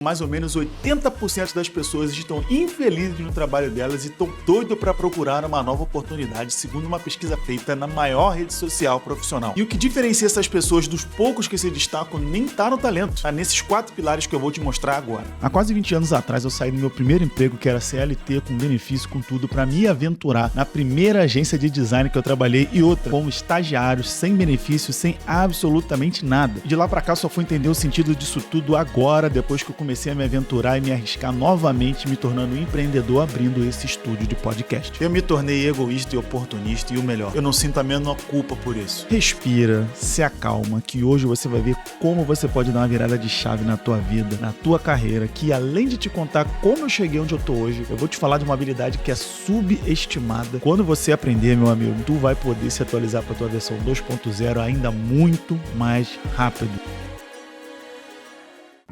Mais ou menos 80% das pessoas estão infelizes no trabalho delas e estão doidas para procurar uma nova oportunidade, segundo uma pesquisa feita na maior rede social profissional. E o que diferencia essas pessoas dos poucos que se destacam nem tá no talento, tá nesses 4 pilares que eu vou te mostrar agora. Há quase 20 anos atrás eu saí do meu primeiro emprego, que era CLT, com benefício, com tudo, para me aventurar na primeira agência de design que eu trabalhei e outra como estagiário, sem benefício, sem absolutamente nada. De lá para cá só fui entender o sentido disso tudo agora, depois que eu comecei a me aventurar e me arriscar novamente, me tornando um empreendedor, abrindo esse estúdio de podcast. Eu me tornei egoísta e oportunista, e o melhor, eu não sinto a menor culpa por isso. Respira, se acalma, que hoje você vai ver como você pode dar uma virada de chave na tua vida, na tua carreira, que além de te contar como eu cheguei onde eu tô hoje, eu vou te falar de uma habilidade que é subestimada. Quando você aprender, meu amigo, tu vai poder se atualizar para tua versão 2.0 ainda muito mais rápido.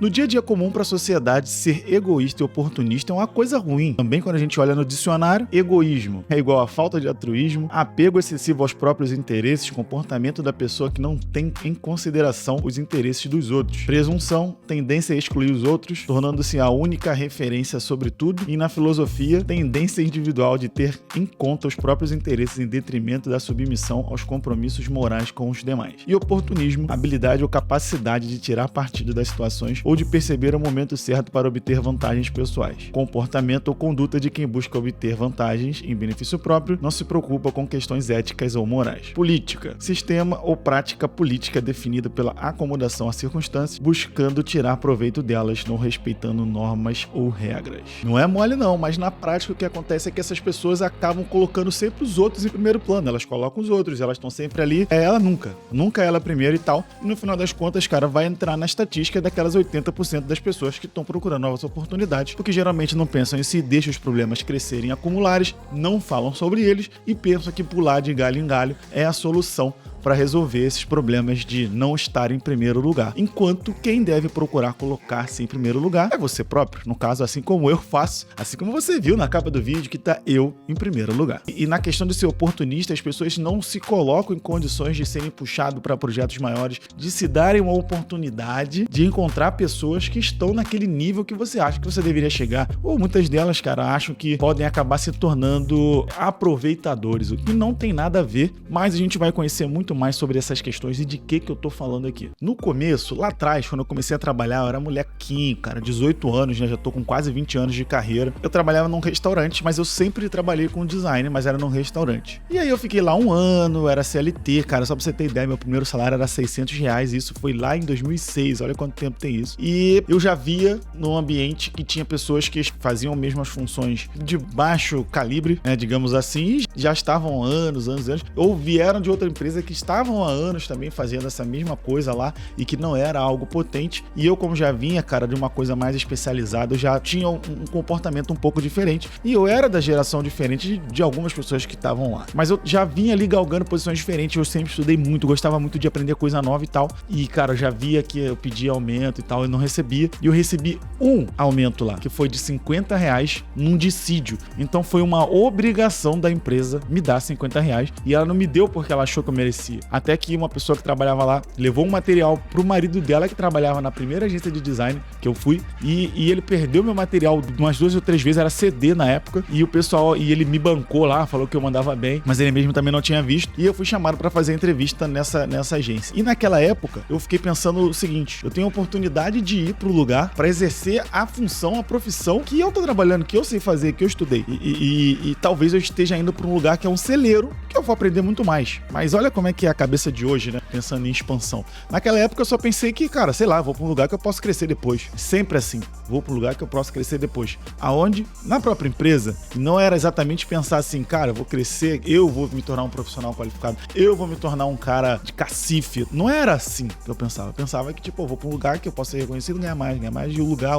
No dia a dia comum para a sociedade, ser egoísta e oportunista é uma coisa ruim. Também quando a gente olha no dicionário, egoísmo é igual a falta de altruísmo, apego excessivo aos próprios interesses, comportamento da pessoa que não tem em consideração os interesses dos outros. Presunção, tendência a excluir os outros, tornando-se a única referência sobre tudo. E na filosofia, tendência individual de ter em conta os próprios interesses em detrimento da submissão aos compromissos morais com os demais. E oportunismo, habilidade ou capacidade de tirar partido das situações ou de perceber o momento certo para obter vantagens pessoais. Comportamento ou conduta de quem busca obter vantagens em benefício próprio, não se preocupa com questões éticas ou morais. Política. Sistema ou prática política definida pela acomodação às circunstâncias, buscando tirar proveito delas, não respeitando normas ou regras. Não é mole não, mas na prática o que acontece é que essas pessoas acabam colocando sempre os outros em primeiro plano. Elas colocam os outros, elas estão sempre ali. Ela nunca ela primeiro e tal. E no final das contas, cara, vai entrar na estatística daquelas 80% das pessoas que estão procurando novas oportunidades, porque geralmente não pensam em si, deixam os problemas crescerem acumulares, não falam sobre eles e pensam que pular de galho em galho é a solução para resolver esses problemas de não estar em primeiro lugar. Enquanto quem deve procurar colocar-se em primeiro lugar é você próprio. No caso, assim como eu faço, assim como você viu na capa do vídeo, que tá eu em primeiro lugar. E na questão de ser oportunista, as pessoas não se colocam em condições de serem puxados para projetos maiores, de se darem uma oportunidade de encontrar pessoas que estão naquele nível que você acha que você deveria chegar. Ou muitas delas, cara, acham que podem acabar se tornando aproveitadores, o que não tem nada a ver, mas a gente vai conhecer muito mais sobre essas questões e de que eu tô falando aqui. No começo, lá atrás, quando eu comecei a trabalhar, eu era molequinho, cara, 18 anos, né? Já tô com quase 20 anos de carreira. Eu trabalhava num restaurante, mas eu sempre trabalhei com design, mas era num restaurante. E aí eu fiquei lá um ano, era CLT, cara, só pra você ter ideia, meu primeiro salário era R$600, isso foi lá em 2006, olha quanto tempo tem isso. E eu já via num ambiente que tinha pessoas que faziam mesmas funções de baixo calibre, né, digamos assim, e já estavam há anos, ou vieram de outra empresa que estavam há anos também fazendo essa mesma coisa lá e que não era algo potente. E eu, como já vinha, cara, de uma coisa mais especializada, eu já tinha um comportamento um pouco diferente. E eu era da geração diferente de algumas pessoas que estavam lá. Mas eu já vinha ali galgando posições diferentes. Eu sempre estudei muito, gostava muito de aprender coisa nova e tal. E, cara, eu já via que eu pedia aumento e tal, eu não recebia. E eu recebi um aumento lá, que foi de R$50 num dissídio. Então foi uma obrigação da empresa me dar R$50. E ela não me deu porque ela achou que eu merecia. Até que uma pessoa que trabalhava lá levou um material pro marido dela que trabalhava na primeira agência de design que eu fui e ele perdeu meu material umas 2 ou 3 vezes, era CD na época, e ele me bancou lá, falou que eu mandava bem, mas ele mesmo também não tinha visto, e eu fui chamado pra fazer entrevista nessa agência. E naquela época eu fiquei pensando o seguinte: eu tenho a oportunidade de ir pro lugar pra exercer a função, a profissão que eu tô trabalhando, que eu sei fazer, que eu estudei, e talvez eu esteja indo pra um lugar que é um celeiro, que eu vou aprender muito mais. Mas olha como é que é a cabeça de hoje, né? Pensando em expansão. Naquela época eu só pensei que, cara, sei lá, vou pra um lugar que eu posso crescer depois. Sempre assim. Vou pra um lugar que eu posso crescer depois. Aonde? Na própria empresa. Não era exatamente pensar assim, cara, eu vou crescer, eu vou me tornar um profissional qualificado, eu vou me tornar um cara de cacife. Não era assim que eu pensava. Eu pensava que, tipo, eu vou pra um lugar que eu posso ser reconhecido, ganhar mais de lugar.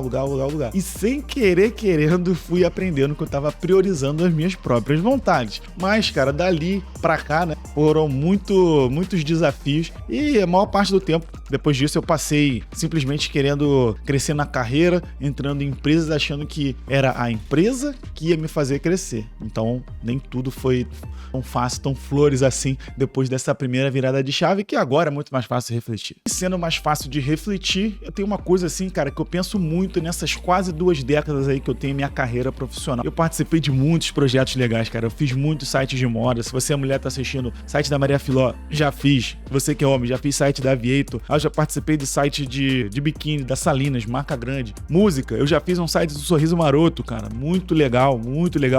E sem querendo, fui aprendendo que eu tava priorizando as minhas próprias vontades. Mas, cara, dali pra cá, né, foram muitos desafios e a maior parte do tempo Depois disso eu passei simplesmente querendo crescer na carreira, entrando em empresas achando que era a empresa que ia me fazer crescer. Então nem tudo foi tão fácil, tão flores assim, depois dessa primeira virada de chave, que agora é muito mais fácil refletir. E sendo mais fácil de refletir, eu tenho uma coisa assim, cara, que eu penso muito nessas quase 2 décadas aí que eu tenho minha carreira profissional. Eu participei de muitos projetos legais, cara. Eu fiz muitos sites de moda. Se você é mulher, tá assistindo, site da Maria Filó, já fiz. Você que é homem, já fiz site da Aviator. Eu já participei de site de biquíni, da Salinas, marca grande. Música, eu já fiz um site do Sorriso Maroto, cara. Muito legal,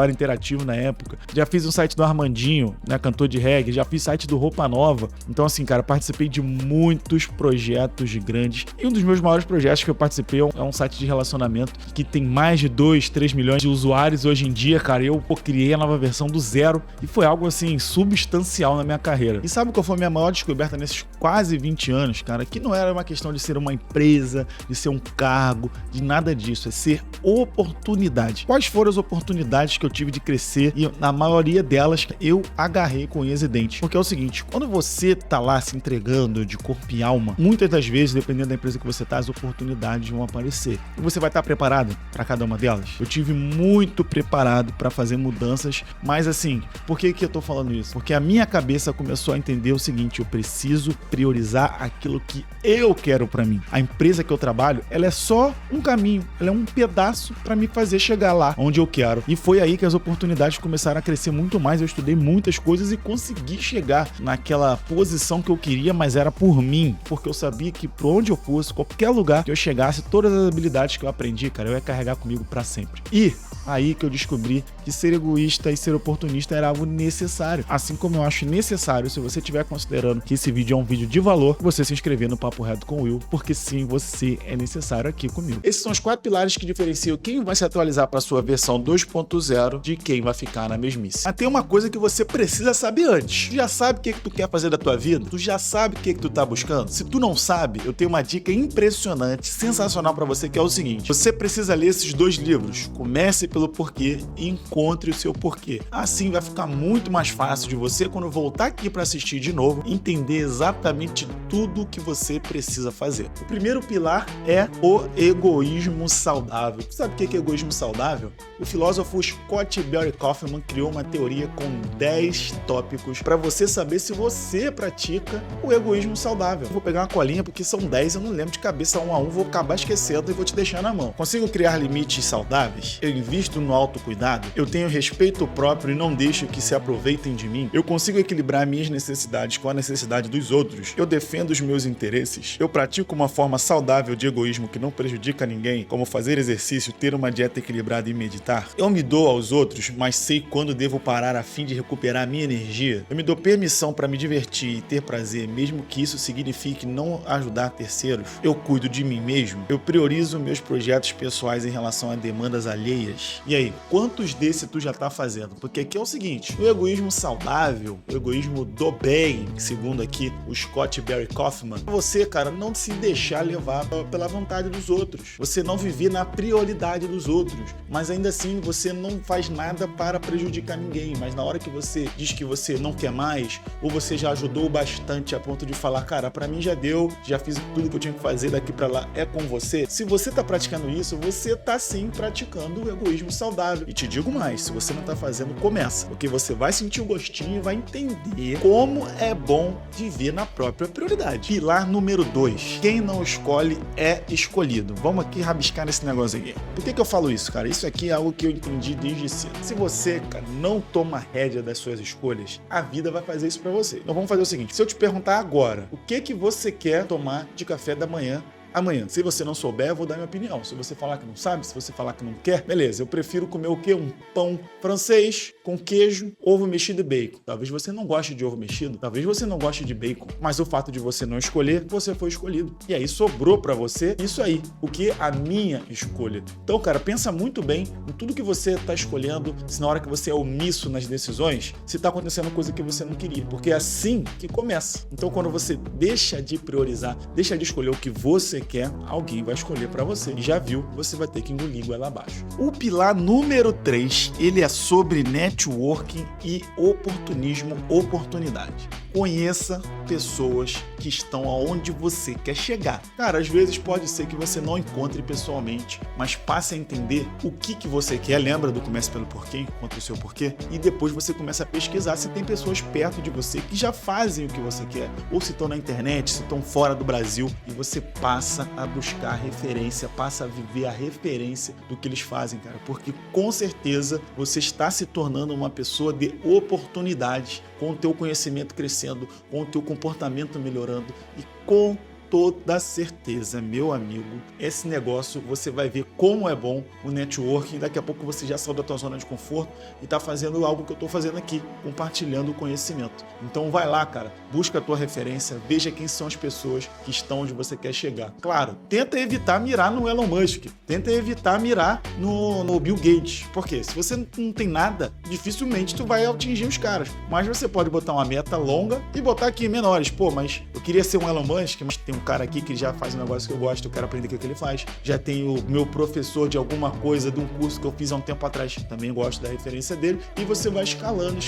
era interativo na época. Já fiz um site do Armandinho, né, cantor de reggae. Já fiz site do Roupa Nova. Então assim, cara, participei de muitos projetos grandes. E um dos meus maiores projetos que eu participei é um site de relacionamento que tem mais de 2, 3 milhões de usuários hoje em dia, cara. Eu criei a nova versão do zero e foi algo assim substancial na minha carreira. E sabe qual foi a minha maior descoberta nesses quase 20 anos, cara? Que não era uma questão de ser uma empresa, de ser um cargo, de nada disso. É ser oportunidade. Quais foram as oportunidades que eu tive de crescer? E na maioria delas eu agarrei com unhas e dentes. Porque é o seguinte, quando você tá lá se entregando de corpo e alma, muitas das vezes, dependendo da empresa que você tá, as oportunidades vão aparecer. E você vai estar preparado para cada uma delas? Eu tive muito preparado para fazer mudanças, mas assim, por que eu tô falando isso? Porque a minha cabeça começou a entender o seguinte: eu preciso priorizar aquilo que eu quero para mim. A empresa que eu trabalho, ela é só um caminho, ela é um pedaço para me fazer chegar lá onde eu quero. E foi aí que as oportunidades começaram a crescer muito mais. Eu estudei muitas coisas e consegui chegar naquela posição que eu queria, mas era por mim, porque eu sabia que por onde eu fosse, qualquer lugar que eu chegasse, todas as habilidades que eu aprendi, cara, eu ia carregar comigo para sempre. E aí que eu descobri que ser egoísta e ser oportunista era algo necessário. Assim como eu acho necessário, se você estiver considerando que esse vídeo é um vídeo de valor, você se inscrever no Papo Reto com o Will, porque sim, você é necessário aqui comigo. Esses são os 4 pilares que diferenciam quem vai se atualizar para sua versão 2.0 de quem vai ficar na mesmice. Mas tem uma coisa que você precisa saber antes. Tu já sabe o que tu quer fazer da tua vida? Tu já sabe o que tu tá buscando? Se tu não sabe, eu tenho uma dica impressionante, sensacional para você, que é o seguinte: você precisa ler esses 2 livros. Comece pelo porquê e encontre o seu porquê. Assim vai ficar muito mais fácil de você, quando voltar aqui para assistir de novo, entender exatamente tudo o que você precisa fazer. O primeiro pilar é o egoísmo saudável. Sabe o que é egoísmo saudável? O filósofo Scott Barry Kaufman criou uma teoria com 10 tópicos para você saber se você pratica o egoísmo saudável. Eu vou pegar uma colinha porque são 10, eu não lembro de cabeça um a um, vou acabar esquecendo e vou te deixar na mão. Consigo criar limites saudáveis? Eu invisto no autocuidado? Eu tenho respeito próprio e não deixo que se aproveitem de mim? Eu consigo equilibrar minhas necessidades com a necessidade dos outros? Eu defendo os meus interesses? Eu pratico uma forma saudável de egoísmo que não prejudica ninguém, como fazer exercício, ter uma dieta equilibrada e meditar? Eu me dou aos outros, mas sei quando devo parar a fim de recuperar minha energia? Eu me dou permissão para me divertir e ter prazer, mesmo que isso signifique não ajudar terceiros? Eu cuido de mim mesmo? Eu priorizo meus projetos pessoais em relação a demandas alheias? E aí, quantos desses tu já tá fazendo? Porque aqui é o seguinte: o egoísmo saudável, o egoísmo do bem, segundo aqui o Scott Barry Kaufman, você, cara, não se deixar levar pela vontade dos outros. Você não viver na prioridade dos outros, mas ainda assim você não faz nada para prejudicar ninguém. Mas na hora que você diz que você não quer mais, ou você já ajudou bastante a ponto de falar, cara, pra mim já deu, já fiz tudo que eu tinha que fazer, daqui pra lá é com você. Se você tá praticando isso, você tá sim praticando o egoísmo saudável. E te digo mais, se você não tá fazendo, começa, porque você vai sentir o gostinho e vai entender como é bom viver na própria prioridade. Pilar número 2: quem não escolhe é escolhido. Vamos aqui rabiscar nesse negócio aqui. Por que eu falo isso, cara? Isso aqui é algo que eu entendi desde cedo. Se você, cara, não toma rédea das suas escolhas, a vida vai fazer isso pra você. Então vamos fazer o seguinte: se eu te perguntar agora, o que você quer tomar de café da manhã amanhã? Se você não souber, eu vou dar minha opinião. Se você falar que não sabe, se você falar que não quer, beleza, eu prefiro comer o quê? Um pão francês com queijo, ovo mexido e bacon. Talvez você não goste de ovo mexido, talvez você não goste de bacon, mas o fato de você não escolher, você foi escolhido. E aí sobrou pra você isso aí, o que? A minha escolha. Então, cara, pensa muito bem em tudo que você tá escolhendo, se na hora que você é omisso nas decisões, se tá acontecendo coisa que você não queria, porque é assim que começa. Então, quando você deixa de priorizar, deixa de escolher o que você quer, alguém vai escolher pra você. E já viu, você vai ter que engolir goela abaixo. O pilar número 3, ele é sobre networking e oportunismo, oportunidade. Conheça pessoas que estão aonde você quer chegar. Cara, às vezes pode ser que você não encontre pessoalmente, mas passe a entender o que você quer. Lembra do Comece pelo Porquê, encontre o seu porquê, e depois você começa a pesquisar se tem pessoas perto de você que já fazem o que você quer, ou se estão na internet, se estão fora do Brasil, e você passa a buscar referência, passa a viver a referência do que eles fazem, cara, porque com certeza você está se tornando uma pessoa de oportunidades, com o teu conhecimento crescendo, com o teu comportamento melhorando e com toda certeza, meu amigo, esse negócio você vai ver como é bom o networking. Daqui a pouco você já saiu da tua zona de conforto e tá fazendo algo que eu tô fazendo aqui, compartilhando o conhecimento. Então vai lá, cara, busca a tua referência, veja quem são as pessoas que estão onde você quer chegar. Claro, tenta evitar mirar no Elon Musk, tenta evitar mirar no Bill Gates, porque se você não tem nada, dificilmente tu vai atingir os caras, mas você pode botar uma meta longa e botar aqui menores. Pô, mas eu queria ser um Elon Musk, mas tem um cara aqui que já faz um negócio que eu gosto, eu quero aprender o que ele faz. Já tem o meu professor de alguma coisa, de um curso que eu fiz há um tempo atrás, também gosto da referência dele, e você vai escalando,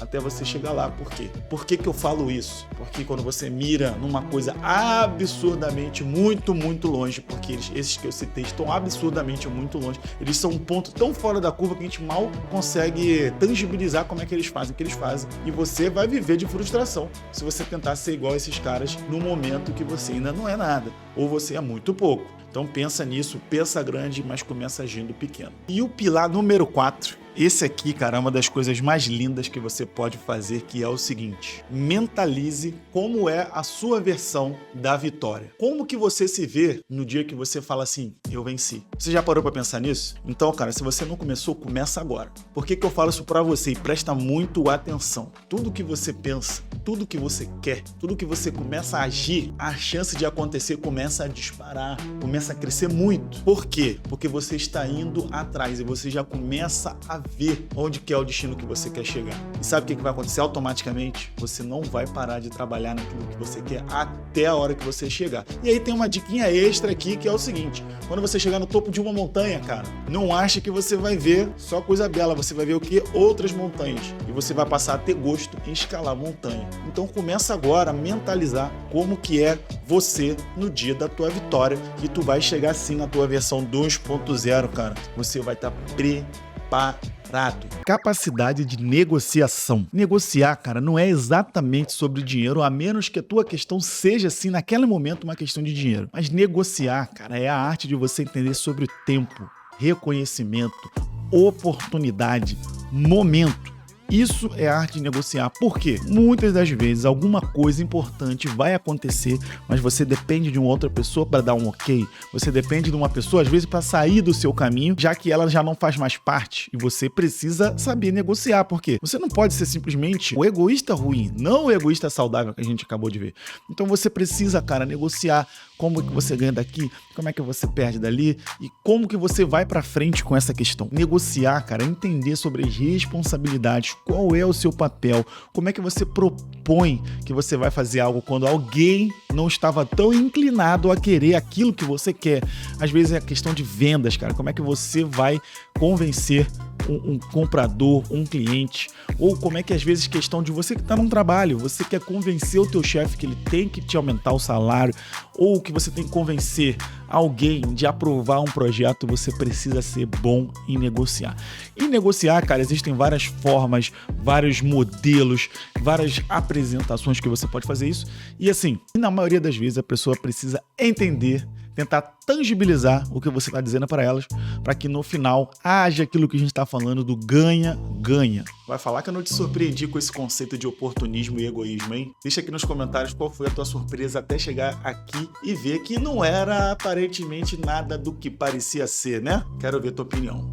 até você chegar lá. Por quê? Por que eu falo isso? Porque quando você mira numa coisa absurdamente muito longe, porque esses que eu citei estão absurdamente muito longe, eles são um ponto tão fora da curva que a gente mal consegue tangibilizar como é que eles fazem o que eles fazem, e você vai viver de frustração se você tentar ser igual a esses caras no momento que você ainda não é nada, ou você é muito pouco. Então pensa nisso, pensa grande, mas começa agindo pequeno. E o pilar número 4, esse aqui, cara, é uma das coisas mais lindas que você pode fazer, que é o seguinte: mentalize como é a sua versão da vitória. Como que você se vê no dia que você fala assim, eu venci? Você já parou pra pensar nisso? Então, cara, se você não começou, começa agora. Por que eu falo isso pra você? E presta muito atenção. Tudo que você pensa, tudo que você quer, tudo que você começa a agir, a chance de acontecer começa a disparar, começa a crescer muito. Por quê? Porque você está indo atrás e você já começa a ver onde que é o destino que você quer chegar. E sabe o que vai acontecer automaticamente? Você não vai parar de trabalhar naquilo que você quer até a hora que você chegar. E aí tem uma diquinha extra aqui, que é o seguinte: quando você chegar no topo de uma montanha, cara, não acha que você vai ver só coisa bela, você vai ver o que? Outras montanhas. E você vai passar a ter gosto em escalar montanha. Então começa agora a mentalizar como que é você no dia da tua vitória, e tu vai chegar assim na tua versão 2.0, cara. Você vai estar preparado. Capacidade de negociação. Negociar, cara, não é exatamente sobre dinheiro, a menos que a tua questão seja, assim, naquele momento, uma questão de dinheiro. Mas negociar, cara, é a arte de você entender sobre tempo, reconhecimento, oportunidade, momento. Isso é a arte de negociar. Por quê? Muitas das vezes alguma coisa importante vai acontecer, mas você depende de uma outra pessoa para dar um ok. Você depende de uma pessoa, às vezes, para sair do seu caminho, já que ela já não faz mais parte. E você precisa saber negociar. Por quê? Você não pode ser simplesmente o egoísta ruim, não o egoísta saudável que a gente acabou de ver. Então você precisa, cara, negociar como que você ganha daqui, como é que você perde dali e como que você vai para frente com essa questão. Negociar, cara, é entender sobre as responsabilidades, qual é o seu papel, como é que você propõe que você vai fazer algo quando alguém não estava tão inclinado a querer aquilo que você quer. Às vezes é questão de vendas, cara, como é que você vai convencer um comprador, um cliente, ou como é que às vezes questão de você que está num trabalho, você quer convencer o teu chefe que ele tem que te aumentar o salário, ou que você tem que convencer alguém de aprovar um projeto, você precisa ser bom em negociar. E negociar, cara, existem várias formas, vários modelos, várias apresentações que você pode fazer isso, e assim, na maioria das vezes a pessoa precisa entender, tentar tangibilizar o que você está dizendo para elas, para que no final haja aquilo que a gente está falando do ganha-ganha. Vai falar que eu não te surpreendi com esse conceito de oportunismo e egoísmo, hein? Deixa aqui nos comentários qual foi a tua surpresa até chegar aqui e ver que não era aparentemente nada do que parecia ser, né? Quero ver tua opinião.